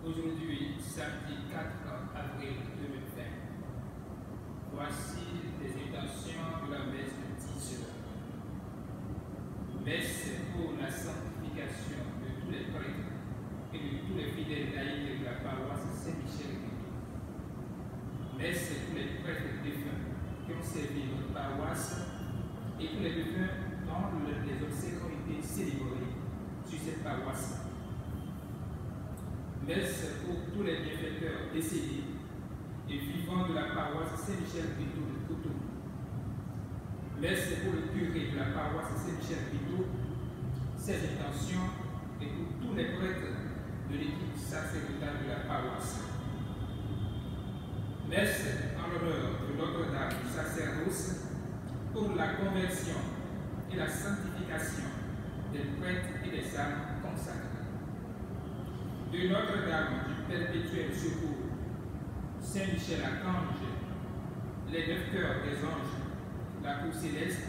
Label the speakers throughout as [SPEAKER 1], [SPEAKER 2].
[SPEAKER 1] Aujourd'hui, samedi 4 avril 2020, voici les intentions de la messe de 10 heures. Messe pour la sanctification de tous les prêtres et de tous les fidèles laïcs de la paroisse Saint-Michel-Guétou. Messe pour les prêtres défunts qui ont servi notre paroisse et pour les défunts dont les obsèques ont été célébrées sur cette paroisse. Messe pour tous les bienfaiteurs décédés et vivants de la paroisse Saint-Michel-Guétou de Cotonou. Messe pour le curé de la paroisse Saint-Michel-Guétou, ses intentions et pour tous les prêtres de l'équipe sacerdotale de la paroisse. Messe en l'honneur de Notre-Dame du sacerdoce pour la conversion et la sanctification des prêtres et des âmes consacrées. De Notre-Dame du Perpétuel Secours, Saint-Michel-Archange, les 9 cœurs des anges, la cour céleste,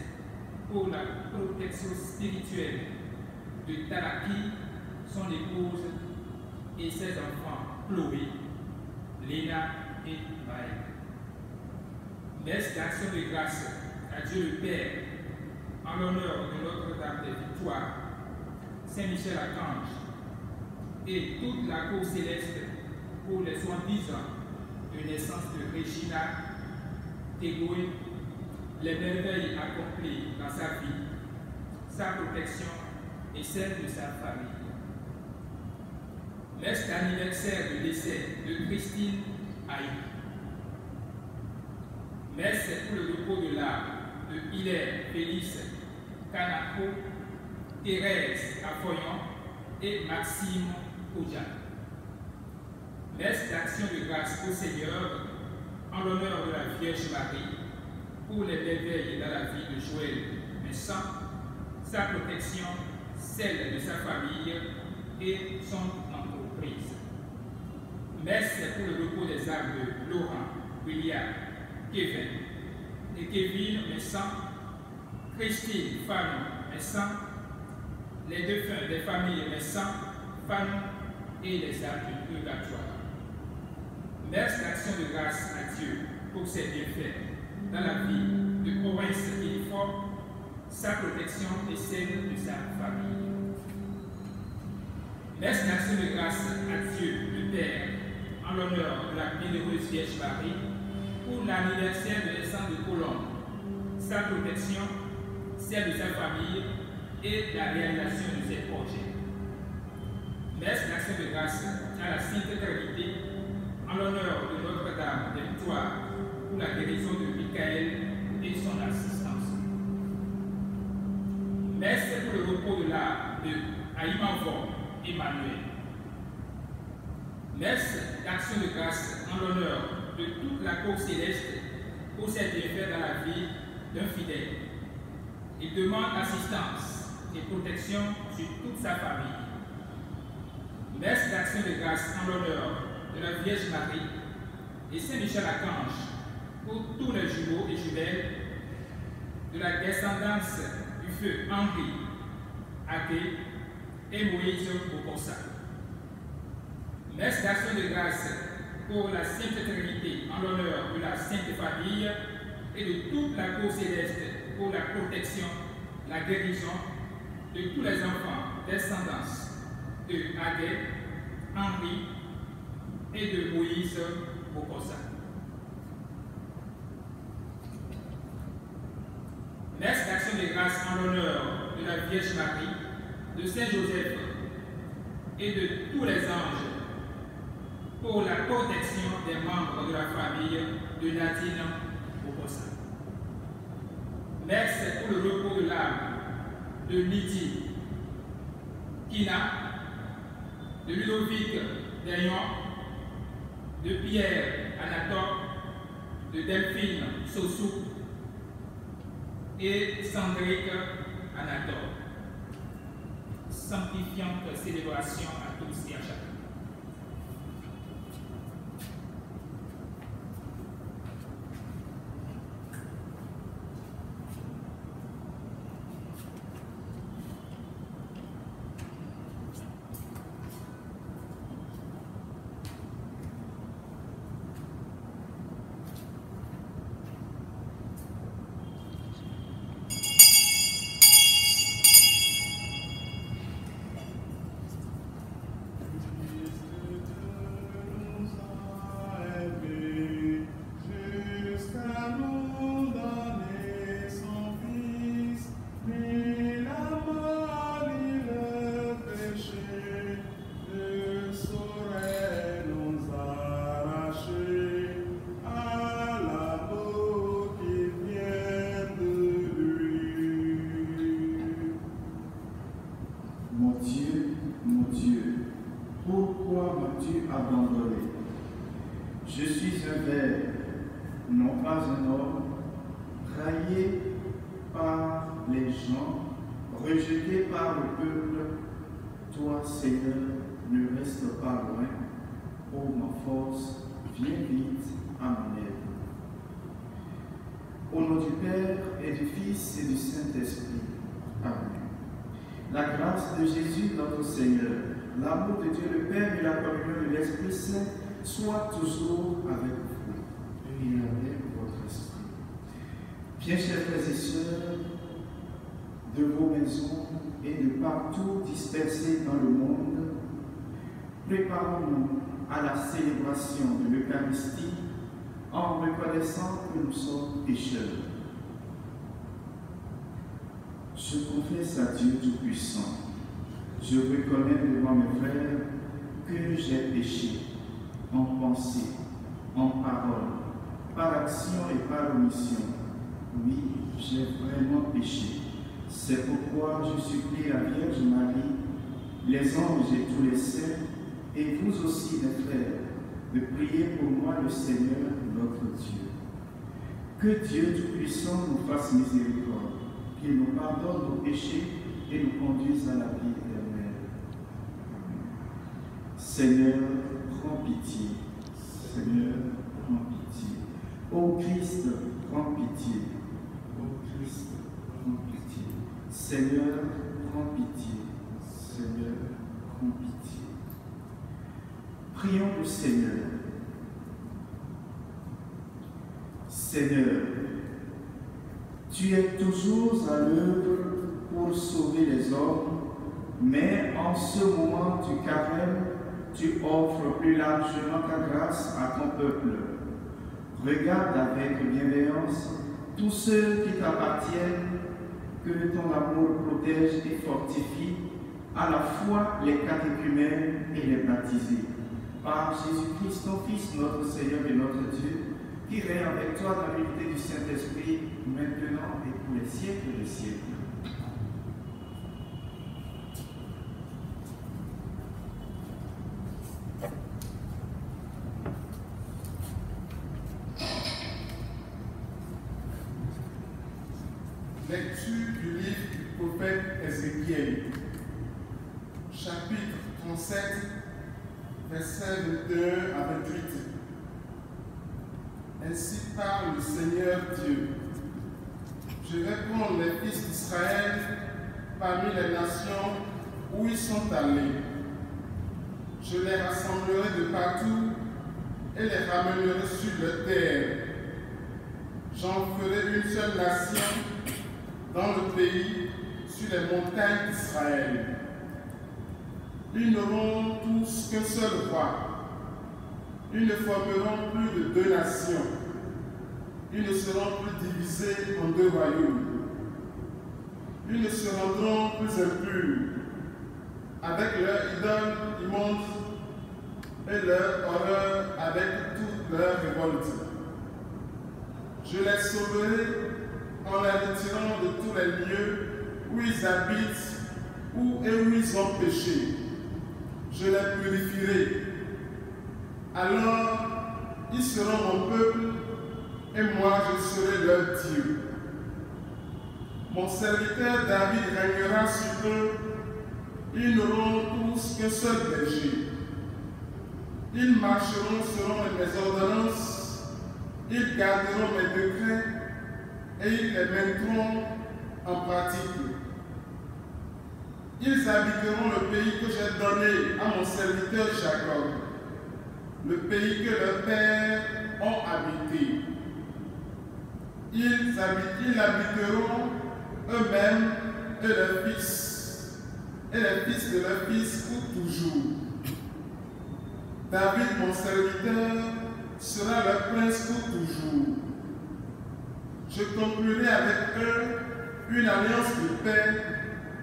[SPEAKER 1] pour la protection spirituelle de Talaki, son épouse et ses enfants Chloé, Léna et Maël. Messe d'action de grâce à Dieu le Père, en l'honneur de Notre-Dame des Victoires, Saint-Michel-Archange, et toute la cour céleste pour les soi-disant de naissance de Regina Tegoé, les merveilles accomplies dans sa vie, sa protection et celle de sa famille. Messe d'anniversaire de décès de Christine Haï. Messe pour le repos de l'âme de Hilaire Félix Canaco, Thérèse Affoyon et Maxime Oudja. Messe d'action de grâce au Seigneur en l'honneur de la Vierge Marie pour les merveilles dans la vie de Joël Vincent, sa protection, celle de sa famille et son entreprise. Messe pour le repos des âmes de Laurent, William, Kevin et Kevin Vincent, Christine Fanon Vincent, les défunts des familles Vincent, Fanon et les âmes du purgatoire. Messe d'action de grâce à Dieu pour ses bienfaits dans la vie de Horace Guilford, sa protection et celle de sa famille. Messe d'action de grâce à Dieu le Père en l'honneur de la bienheureuse Vierge Marie pour l'anniversaire de naissance de Colombe, sa protection, celle de sa famille et la réalisation de ses projets. Messe d'action de grâce à la Sainte Trinité en l'honneur de Notre-Dame des Victoires pour la guérison de Michael et son assistance. Messe pour le repos de l'âme de Aïmavon Emmanuel. Messe d'action de grâce en l'honneur de toute la cour céleste pour ses bienfaits dans la vie d'un fidèle. Il demande assistance et protection sur toute sa famille. Messe d'action de grâce en l'honneur de la Vierge Marie et Saint-Michel-Archange pour tous les jumeaux et jumelles de la descendance du feu Henri, Agué et Moïse Bokossa. Messe d'action de grâce pour la Sainte Trinité en l'honneur de la Sainte Famille et de toute la cour céleste pour la protection, la guérison de tous les enfants descendance de Agué, Henri et de Moïse Bokossa. Messe d'action de grâce en l'honneur de la Vierge Marie, de Saint Joseph et de tous les anges pour la protection des membres de la famille de Nadine Bokossa. Messe pour le repos de l'âme de Lydie Kina, de Ludovic Dayon, de Pierre Anatole, de Delphine Sossou et Sandrick Anatole. Sanctifiante célébration à tous et à chacun.
[SPEAKER 2] un ver, non pas un homme, raillé par les gens, rejeté par le peuple. Toi, Seigneur, ne reste pas loin. Ô ma force, viens vite à mon aide. Au nom du Père et du Fils et du Saint-Esprit. Amen. La grâce de Jésus, notre Seigneur, l'amour de Dieu le Père et la communion de l'Esprit Saint soient toujours avec vous et avec votre esprit. Bien chers frères et sœurs, de vos maisons et de partout dispersés dans le monde, préparons-nous à la célébration de l'Eucharistie en reconnaissant que nous sommes pécheurs. Je confesse à Dieu Tout-Puissant. Je reconnais devant mes frères que j'ai péché en pensée, en parole, par action et par omission. Oui, j'ai vraiment péché. C'est pourquoi je supplie la Vierge Marie, les anges et tous les saints, et vous aussi, mes frères, de prier pour moi le Seigneur, notre Dieu. Que Dieu Tout-Puissant nous fasse miséricorde, qu'il nous pardonne nos péchés et nous conduise à la vie éternelle. Seigneur, prends pitié. Seigneur, prends pitié. Ô Christ, prends pitié. Ô Christ, prends pitié. Seigneur, prends pitié. Seigneur, prends pitié. Prions le Seigneur. Seigneur, tu es toujours à l'œuvre pour sauver les hommes, mais en ce moment du carême, tu offres plus largement ta grâce à ton peuple. Regarde avec bienveillance tous ceux qui t'appartiennent, que ton amour protège et fortifie, à la fois les catéchumènes et les baptisés. Par Jésus-Christ, ton Fils, notre Seigneur et notre Dieu, qui règne avec toi dans l'unité du Saint-Esprit, maintenant et pour les siècles des siècles.
[SPEAKER 3] Lecture du livre du prophète Ézéchiel, chapitre 37, versets 21 à 28. Ainsi parle le Seigneur Dieu. Je vais prendre les fils d'Israël parmi les nations où ils sont allés. Je les rassemblerai de partout et les ramènerai sur leur terre. J'en ferai une seule nation dans le pays, sur les montagnes d'Israël. Ils n'auront tous qu'un seul roi. Ils ne formeront plus de deux nations. Ils ne seront plus divisés en deux royaumes. Ils ne se rendront plus impurs avec leur idole immonde et leur horreur avec toute leur révolte. Je les sauverai en les retirant de tous les lieux où ils habitent et où ils ont péché. Je les purifierai. Alors, ils seront mon peuple et moi je serai leur Dieu. Mon serviteur David régnera sur eux. Ils n'auront tous qu'un seul berger. Ils marcheront selon mes ordonnances. Ils garderont mes décrets et ils les mettront en pratique. Ils habiteront le pays que j'ai donné à mon serviteur Jacob, le pays que leurs pères ont habité. Ils habiteront eux-mêmes et leurs fils, et les fils de leurs fils pour toujours. David, mon serviteur, sera leur prince pour toujours. Je conclurai avec eux une alliance de paix,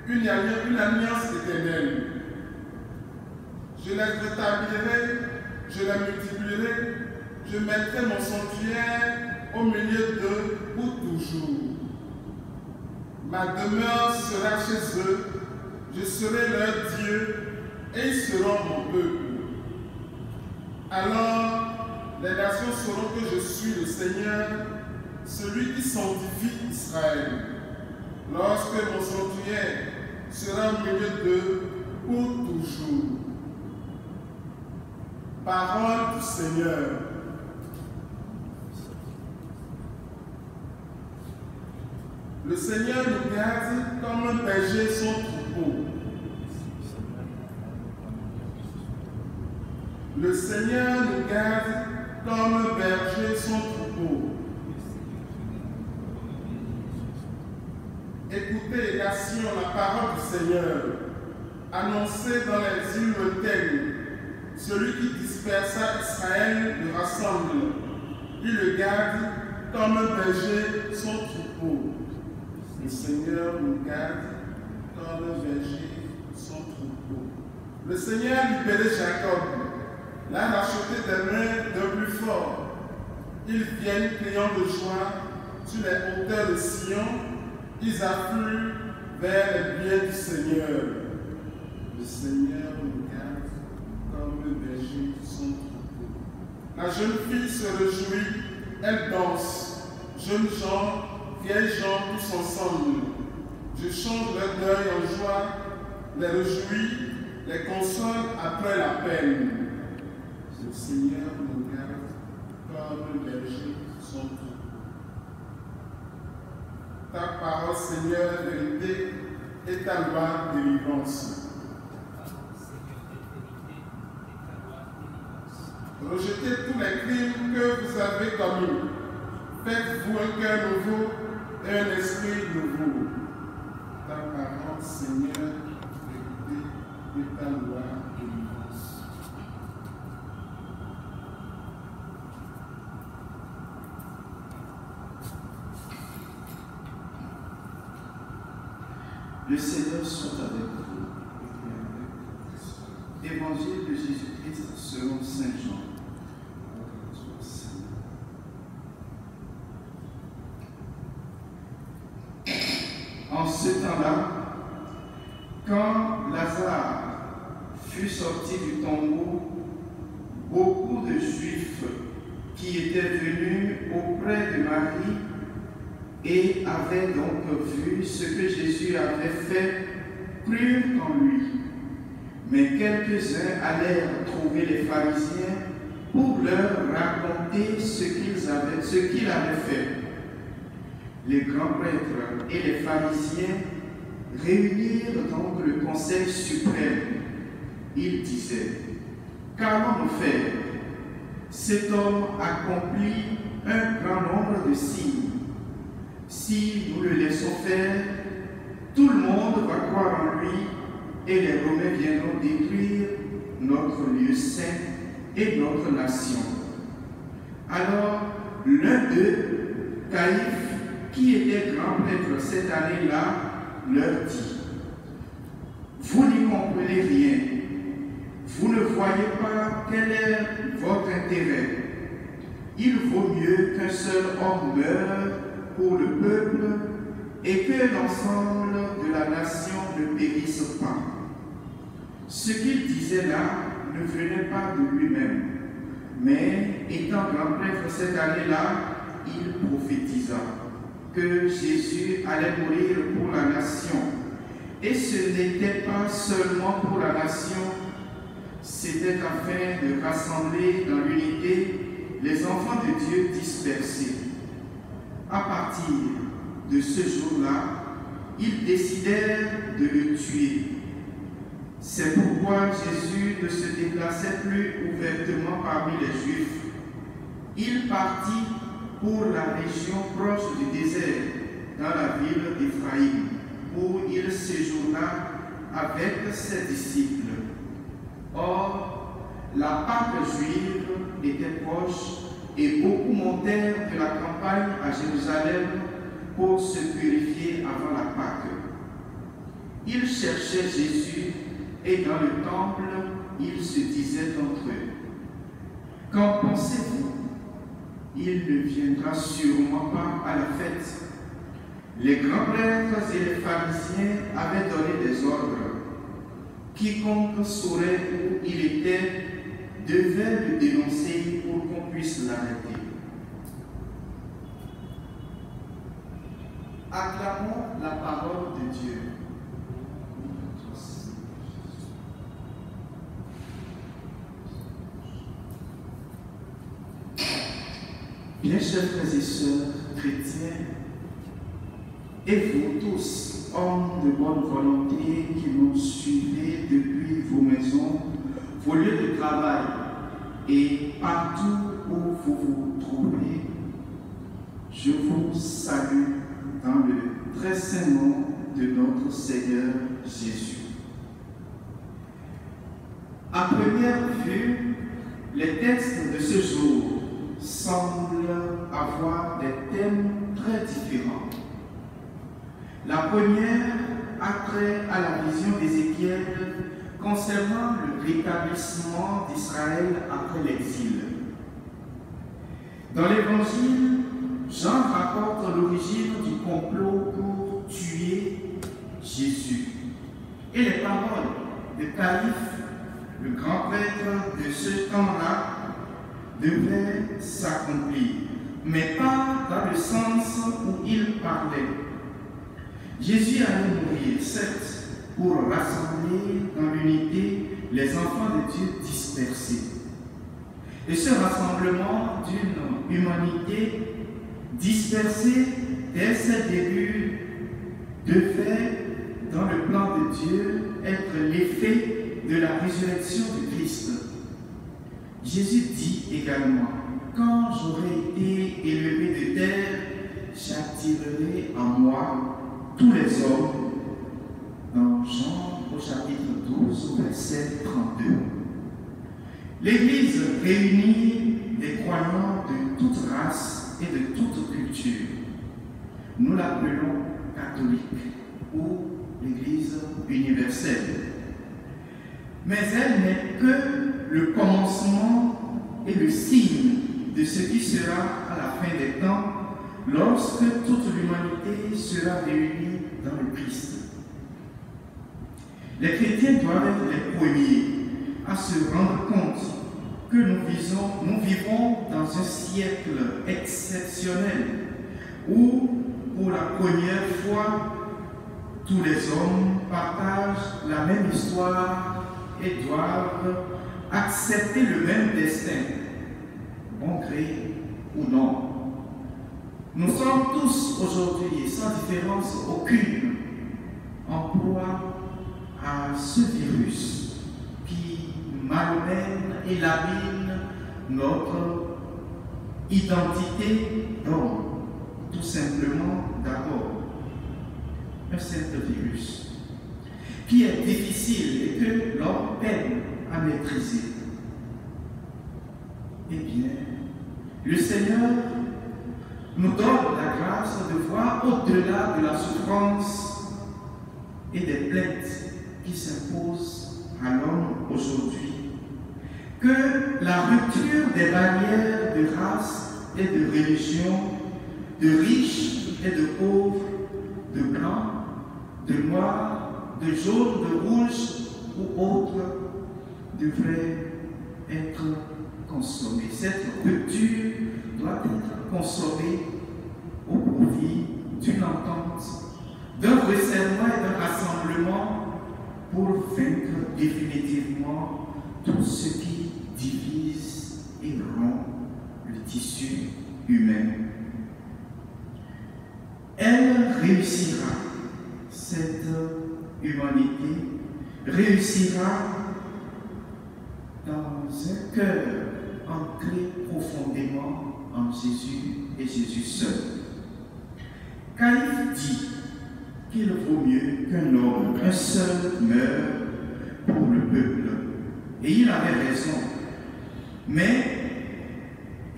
[SPEAKER 3] une alliance éternelle. Je les rétablirai, je les multiplierai, je mettrai mon sanctuaire au milieu d'eux pour toujours. Ma demeure sera chez eux, je serai leur Dieu et ils seront mon peuple. Alors les nations sauront que je suis le Seigneur, celui qui sanctifie Israël, lorsque mon sanctuaire sera au milieu d'eux pour toujours. Parole du Seigneur. Le Seigneur nous garde comme un berger son troupeau. Le Seigneur nous garde comme un berger son troupeau. Écoutez, les nations, la parole du Seigneur, annoncée dans les îles lointaines. Celui qui dispersa Israël le rassemble. Il le garde comme un berger son troupeau. Le Seigneur nous garde comme un berger son troupeau. Le Seigneur libérait Jacob, l'a racheté des mains d'un plus fort. Ils viennent criant de joie sur les hauteurs de Sion. Ils affluent vers les biens du Seigneur. Le Seigneur nous garde comme le berger son troupeau. La jeune fille se réjouit, elle danse. Jeunes gens, vieilles gens, tous ensemble. Je change leur deuil en joie, les réjouis, les console après la peine. Le Seigneur nous garde comme le berger son troupeau. Ta parole, Seigneur, vérité, et ta loi, délivrance. Rejetez tous les crimes que vous avez commis. Faites-vous un cœur nouveau et un esprit nouveau. Ta parole, Seigneur, vérité, et ta loi, délivrance.
[SPEAKER 2] Le Seigneur soit avec vous. Évangile de Jésus-Christ selon Saint Jean. En ce temps-là, quand Lazare fut sorti du tombeau, beaucoup de Juifs qui étaient venus auprès de Marie et avaient donc vu ce que Jésus avait fait, crurent en lui. Mais quelques-uns allèrent trouver les pharisiens pour leur raconter ce qu'il avait fait. Les grands prêtres et les pharisiens réunirent donc le conseil suprême. Ils disaient: qu'allons-nous faire? Cet homme accomplit un grand nombre de signes. Si nous le laissons faire, tout le monde va croire en lui et les Romains viendront détruire notre lieu saint et notre nation. Alors, l'un d'eux, Caïphe, qui était grand prêtre cette année-là, leur dit: vous n'y comprenez rien. Vous ne voyez pas quel est votre intérêt. Il vaut mieux qu'un seul homme meure pour le peuple et que l'ensemble de la nation ne périsse pas. Ce qu'il disait là ne venait pas de lui-même, mais étant grand prêtre cette année-là, il prophétisa que Jésus allait mourir pour la nation. Et ce n'était pas seulement pour la nation, c'était afin de rassembler dans l'unité les enfants de Dieu dispersés. À partir de ce jour-là, ils décidèrent de le tuer. C'est pourquoi Jésus ne se déplaçait plus ouvertement parmi les Juifs. Il partit pour la région proche du désert, dans la ville d'Éphraïm, où il séjourna avec ses disciples. Or, la Pâque juive était proche et beaucoup montèrent de la campagne à Jérusalem pour se purifier avant la Pâque. Ils cherchaient Jésus et dans le temple, ils se disaient entre eux: qu'en pensez-vous? Il ne viendra sûrement pas à la fête. Les grands prêtres et les pharisiens avaient donné des ordres. Quiconque saurait où il était devait le dénoncer pour qu'on puisse l'arrêter. Acclamons la parole de Dieu. Bien chers frères et sœurs chrétiens, et vous tous, hommes de bonne volonté qui nous suivez depuis vos maisons, vos lieux de travail et partout où vous vous trouvez, je vous salue dans le très saint nom de notre Seigneur Jésus. À première vue, les textes de ce jour semblent avoir des thèmes très différents. La première a trait à la vision d'Ézéchiel concernant le rétablissement d'Israël après l'exil. Dans l'Évangile, Jean rapporte l'origine du complot pour tuer Jésus et les paroles de Caïphe, le grand prêtre de ce temps-là, devaient s'accomplir, mais pas dans le sens où il parlait. Jésus allait mourir, certes, pour rassembler dans l'unité les enfants de Dieu dispersés. Et ce rassemblement d'une humanité dispersée dès ses débuts devait, dans le plan de Dieu, être l'effet de la résurrection de Christ. Jésus dit également, « Quand j'aurai été élevé de terre, j'attirerai à moi tous les hommes. » Dans Jean au chapitre 12, verset 32. L'Église réunit des croyants de toute race et de toute culture. Nous l'appelons catholique ou l'Église universelle. Mais elle n'est que le commencement et le signe de ce qui sera à la fin des temps lorsque toute l'humanité sera réunie dans le Christ. Les chrétiens doivent être les premiers à se rendre compte que nous vivons dans un siècle exceptionnel où, pour la première fois, tous les hommes partagent la même histoire et doivent accepter le même destin, bon gré ou non. Nous sommes tous aujourd'hui, sans différence aucune, en proie à ce virus qui malmène et lamine notre identité d'homme, tout simplement d'abord un simple virus qui est difficile et que l'homme peine à maîtriser. Eh bien, le Seigneur nous donne la grâce de voir au-delà de la souffrance et des plaintes qui s'imposent à l'homme aujourd'hui, que la rupture des barrières de race et de religion, de riches et de pauvres, de blancs, de noirs, de jaunes, de rouges ou autres, devrait être consommée. Cette rupture doit être consommée au profit d'une entente, d'un resserrement et d'un rassemblement pour vaincre définitivement tout ce qui divise et rompt le tissu humain. Elle réussira, cette humanité réussira dans un cœur ancré profondément en Jésus et Jésus seul. Caïphe dit qu'il vaut mieux qu'un homme, un seul, meure pour le peuple. Et il avait raison. Mais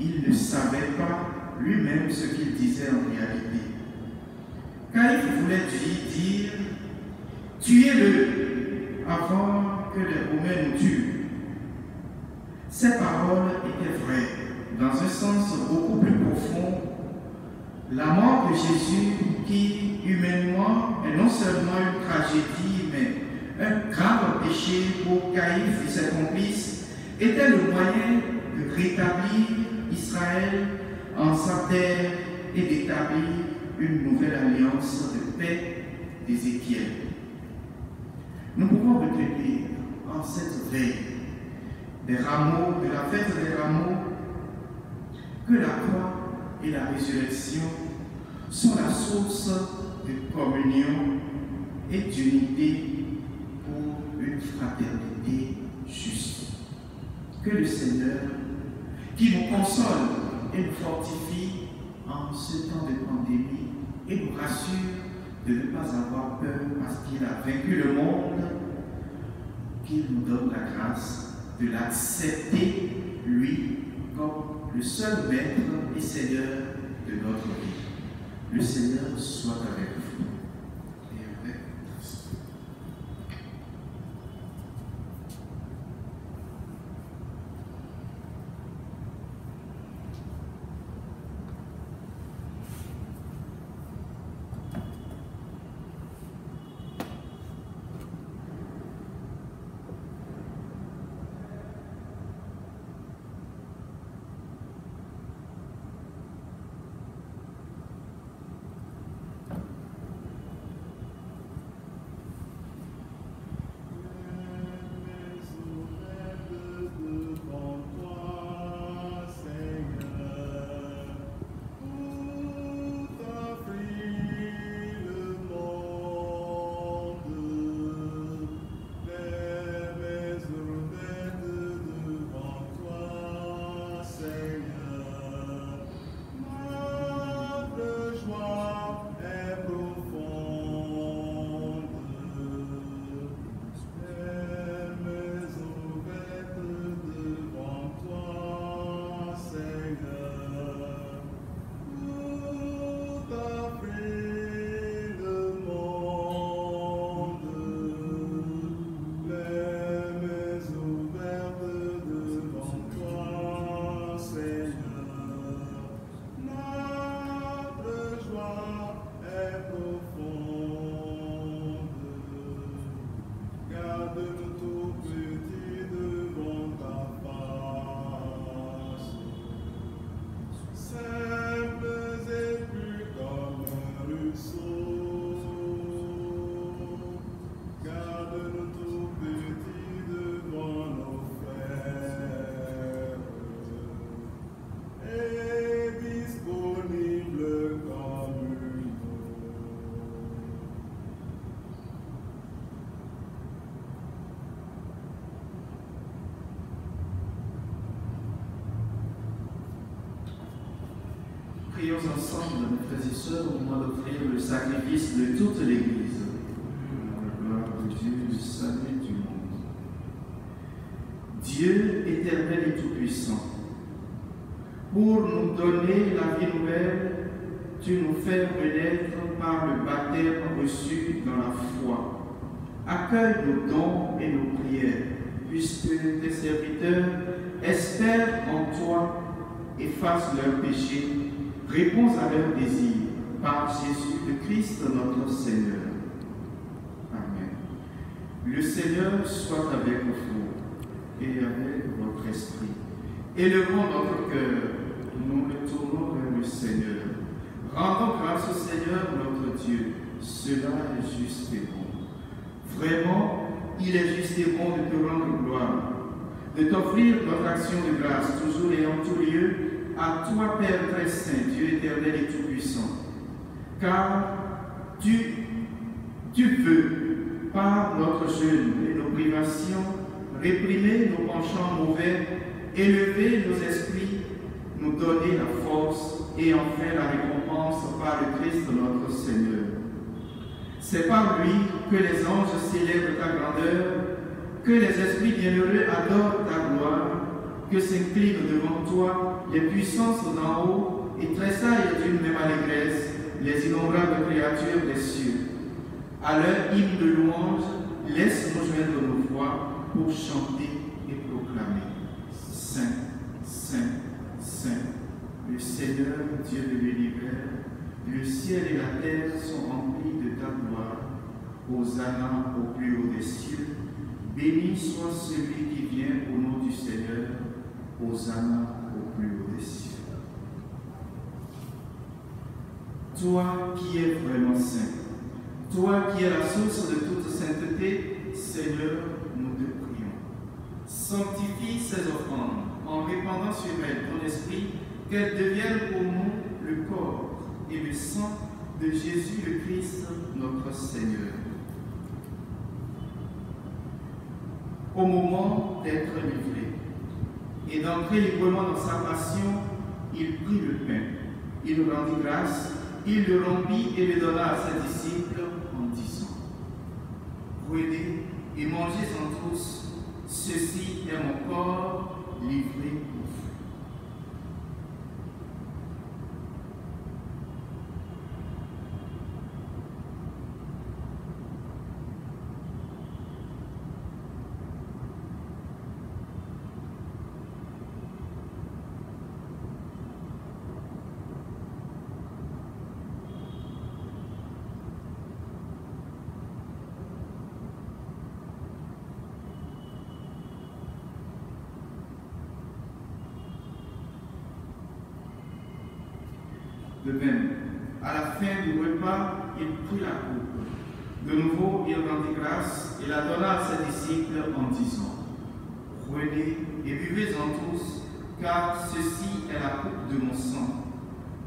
[SPEAKER 2] il ne savait pas lui-même ce qu'il disait en réalité. Caïphe voulait lui dire « Tuez-le avant que les Romains nous tuent ». Ces paroles étaient vraies, dans un sens beaucoup plus profond. La mort de Jésus, qui humainement est non seulement une tragédie, mais un grave péché pour Caïphe et ses complices, était le moyen de rétablir Israël en sa terre et d'établir une nouvelle alliance de paix d'Ézéchiel. Nous pouvons retenir en cette veille des rameaux, de la fête des rameaux, que la croix et la résurrection sont la source de communion et d'unité pour une fraternité juste. Que le Seigneur, qui nous console et nous fortifie en ce temps de pandémie et nous rassure de ne pas avoir peur parce qu'il a vaincu le monde, qu'il nous donne la grâce de l'accepter, lui, comme le seul maître et Seigneur de notre vie. Le Seigneur soit avec vous. Et avec nous. Prions ensemble, mes frères et sœurs, au moment d'offrir le sacrifice de toute l'Église. La gloire de Dieu, le salut du monde. Dieu éternel et tout-puissant, pour nous donner la vie nouvelle, tu nous fais renaître par le baptême reçu dans la foi. Accueille nos dons et nos prières, puisque tes serviteurs espèrent en toi, efface leurs péchés, réponds à leurs désirs, par Jésus le Christ notre Seigneur. Amen. Le Seigneur soit avec vous et avec votre esprit. Élevons notre cœur, nous le tournons vers le Seigneur. Rendons grâce au Seigneur notre Dieu, cela est juste et bon. Vraiment, il est juste et bon de te rendre gloire, de t'offrir notre action de grâce, toujours et en tout lieu, à toi, Père très saint, Dieu éternel et tout-puissant, car tu veux, par notre jeûne et nos privations, réprimer nos penchants mauvais, élever nos esprits, nous donner la force et en faire la récompense par le Christ notre Seigneur. C'est par lui que les anges célèbrent ta grandeur, que les esprits bienheureux adorent ta gloire, que s'inclinent devant toi les puissances d'en haut et tressaillent d'une même allégresse les innombrables créatures des cieux. À leur hymne de louange, laisse-nous joindre nos voix pour chanter et proclamer. Saint, Saint, Saint, le Seigneur, Dieu de l'univers, le ciel et la terre sont remplis de ta gloire. Hosanna au plus haut des cieux. Béni soit celui qui vient au nom du Seigneur, Hosanna au plus haut des cieux. Toi qui es vraiment saint, toi qui es la source de toute sainteté, Seigneur, nous te prions. Sanctifie ces offrandes en répandant sur elles ton esprit, qu'elles deviennent pour nous le corps et le sang de Jésus le Christ, notre Seigneur. Au moment d'être livré et d'entrer librement dans sa passion, il prit le pain, il rendit grâce, il le rompit et le donna à ses disciples en disant: prenez et mangez-en tous, ceci est mon corps livré pour vous. De même, à la fin du repas, il prit la coupe. De nouveau, il rendit grâce et la donna à ses disciples en disant: prenez et buvez-en tous, car ceci est la coupe de mon sang,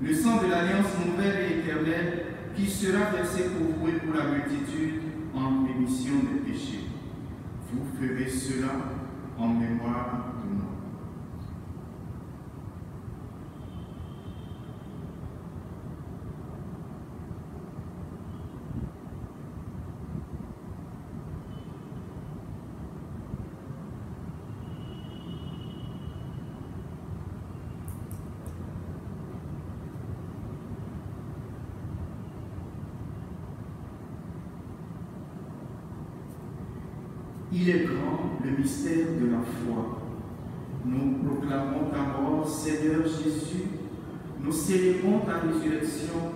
[SPEAKER 2] le sang de l'alliance nouvelle et éternelle, qui sera versé pour vous et pour la multitude en rémission des péchés. Vous ferez cela en mémoire de moi. Il est grand le mystère de la foi. Nous proclamons ta mort, Seigneur Jésus. Nous célébrons ta résurrection.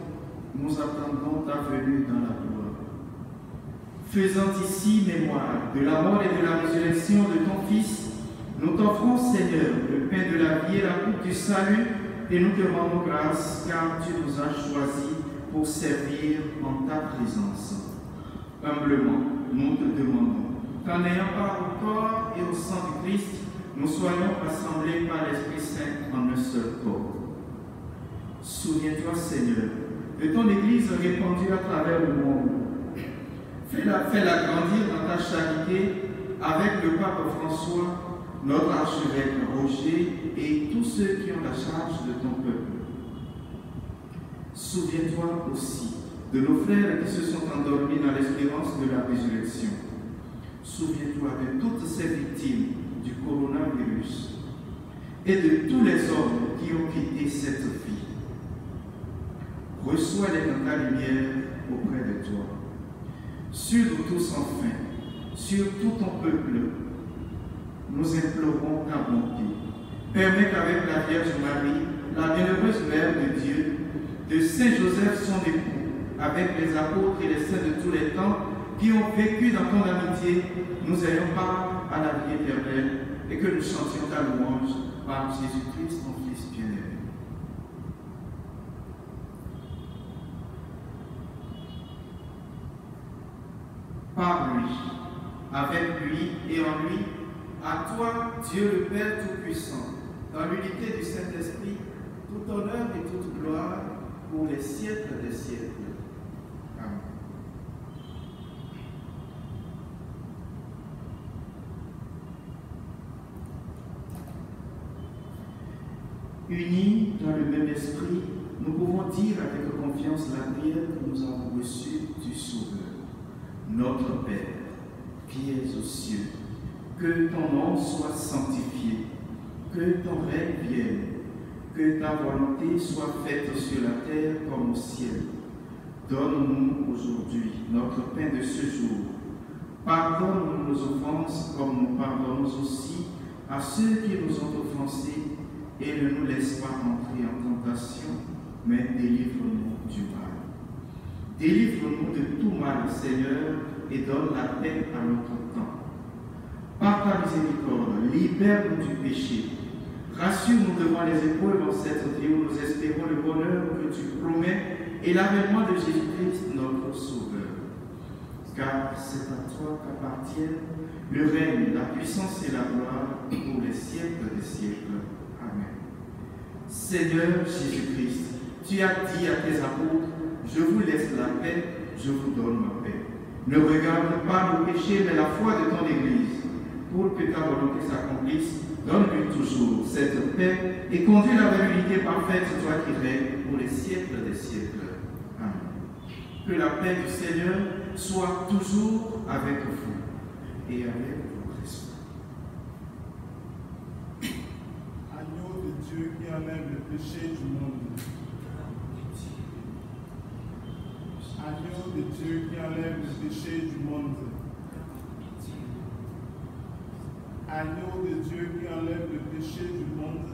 [SPEAKER 2] Nous attendons ta venue dans la gloire. Faisant ici mémoire de la mort et de la résurrection de ton Fils, nous t'offrons, Seigneur, le pain de la vie et la coupe du salut, et nous te rendons grâce, car tu nous as choisis pour servir en ta présence. Humblement, nous te demandons qu'en ayant part au corps et au sang du Christ, nous soyons rassemblés par l'Esprit Saint en un seul corps. Souviens-toi, Seigneur, de ton Église répandue à travers le monde. Fais-la grandir dans ta charité avec le pape François, notre archevêque Roger et tous ceux qui ont la charge de ton peuple. Souviens-toi aussi de nos frères qui se sont endormis dans l'espérance de la résurrection. Souviens-toi de toutes ces victimes du coronavirus et de tous les hommes qui ont quitté cette vie. Reçois-les dans ta lumière auprès de toi. Sur nous tous enfin, sur tout ton peuple, nous implorons ta bonté. Permets qu'avec la Vierge Marie, la bienheureuse Mère de Dieu, de Saint Joseph son époux, avec les apôtres et les saints de tous les temps, qui ont vécu dans ton amitié, nous ayons part à la vie éternelle et que nous chantions ta louange par Jésus-Christ, ton Fils bien-aimé. Par lui, avec lui et en lui, à toi, Dieu le Père Tout-Puissant, dans l'unité du Saint-Esprit, tout honneur et toute gloire pour les siècles des siècles. Amen. Unis dans le même esprit, nous pouvons dire avec confiance la prière que nous avons reçue du Sauveur. Notre Père, qui es aux cieux, que ton nom soit sanctifié, que ton règne vienne, que ta volonté soit faite sur la terre comme au ciel. Donne-nous aujourd'hui notre pain de ce jour. Pardonne-nous nos offenses comme nous pardonnons aussi à ceux qui nous ont offensés, et ne nous laisse pas entrer en tentation, mais délivre-nous du mal. Délivre-nous de tout mal, Seigneur, et donne la paix à notre temps. Par ta miséricorde, libère-nous du péché. Rassure-nous devant les épreuves en cette vie où nous espérons le bonheur que tu promets et l'avènement de Jésus-Christ, notre Sauveur. Car c'est à toi qu'appartiennent le règne, la puissance et la gloire pour les siècles des siècles. Amen. Seigneur Jésus-Christ, tu as dit à tes apôtres, je vous laisse la paix, je vous donne ma paix. Ne regarde pas nos péchés, mais la foi de ton Église. Pour que ta volonté s'accomplisse, donne-lui toujours cette paix et conduis-la vers l'unité parfaite, toi qui règnes pour les siècles des siècles. Amen. Que la paix du Seigneur soit toujours avec vous et avec votre esprit.
[SPEAKER 3] Agneau de Dieu qui enlève le péché du monde. Agneau de Dieu qui enlève le péché du monde. Agneau de Dieu qui enlève le péché du monde.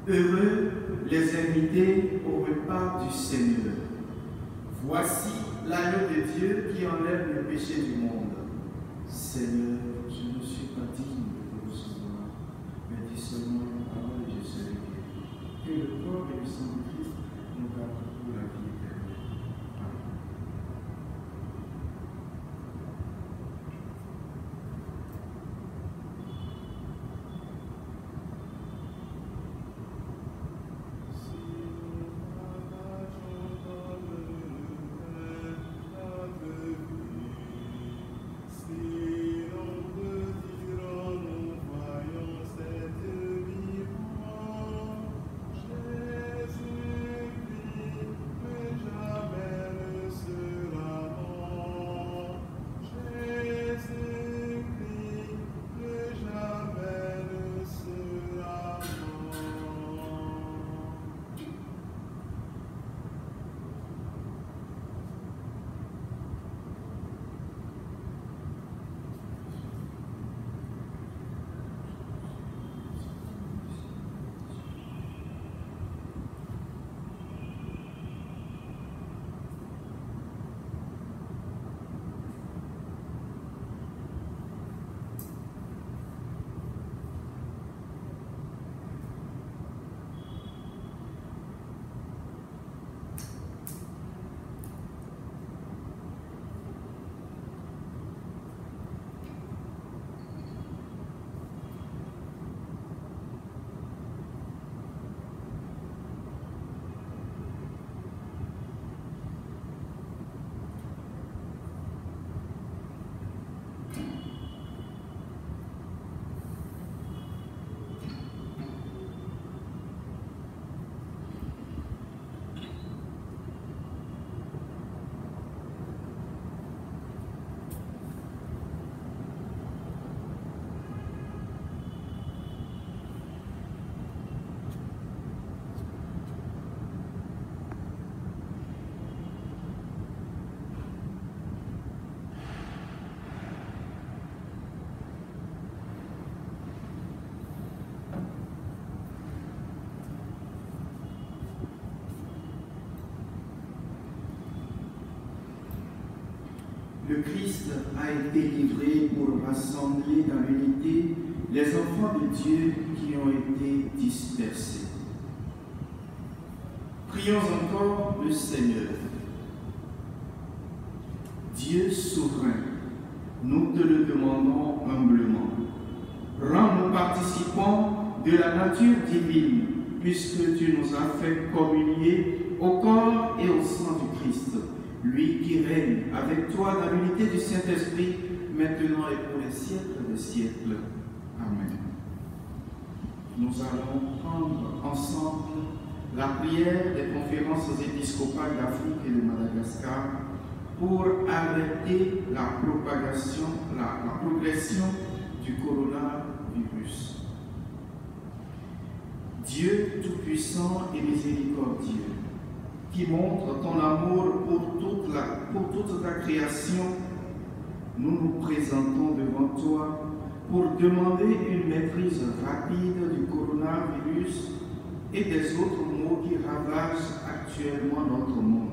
[SPEAKER 2] Heureux les invités au repas du Seigneur. Voici l'agneau de Dieu qui enlève le péché du monde. Seigneur, je ne suis pas digne de te recevoir, mais dis seulement une parole et je serai guéri. Que le corps et le sang de Christ nous gardent pour la vie éternelle. Amen. Le Christ a été livré pour rassembler dans l'unité les enfants de Dieu qui ont été dispersés. Prions encore le Seigneur. Dieu souverain, nous te le demandons humblement. Rends-nous participants de la nature divine, puisque tu nous as fait communier au corps et au sang du Christ, lui qui règne avec toi dans l'unité du Saint-Esprit, maintenant et pour les siècles des siècles. Amen. Nous allons prendre ensemble la prière des conférences épiscopales d'Afrique et de Madagascar pour arrêter la propagation, la progression du coronavirus. Dieu Tout-Puissant et Miséricordieux, qui montre ton amour pour toute ta création, nous nous présentons devant toi pour demander une maîtrise rapide du coronavirus et des autres maux qui ravagent actuellement notre monde.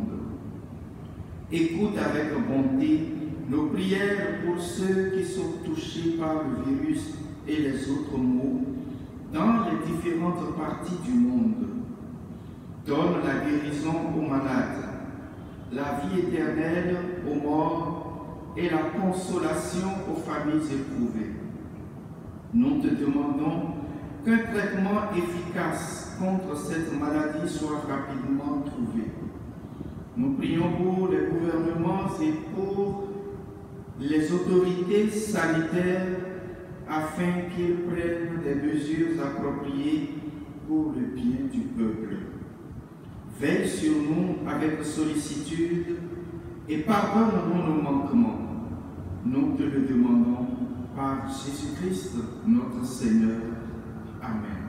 [SPEAKER 2] Écoute avec bonté nos prières pour ceux qui sont touchés par le virus et les autres maux dans les différentes parties du monde. Donne la guérison aux malades, la vie éternelle aux morts et la consolation aux familles éprouvées. Nous te demandons qu'un traitement efficace contre cette maladie soit rapidement trouvé. Nous prions pour les gouvernements et pour les autorités sanitaires afin qu'ils prennent des mesures appropriées pour le bien du peuple. Veille sur nous avec sollicitude et pardonne-nous nos manquements. Nous te le demandons par Jésus-Christ, notre Seigneur. Amen.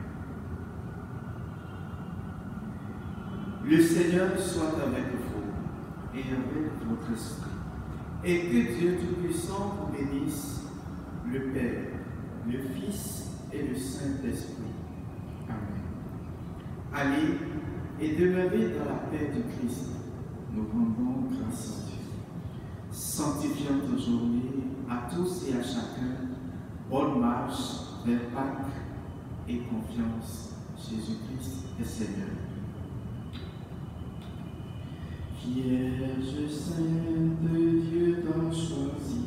[SPEAKER 2] Le Seigneur soit avec vous et avec votre esprit. Et que Dieu Tout-Puissant vous bénisse, le Père, le Fils et le Saint-Esprit. Amen. Allez et demeurez dans la paix du Christ. Nous rendons grâce à Dieu. Sanctifiante journée à tous et à chacun. Bonne marche vers Pâques et confiance. Jésus-Christ est Seigneur. Vierge sainte, Dieu t'a choisi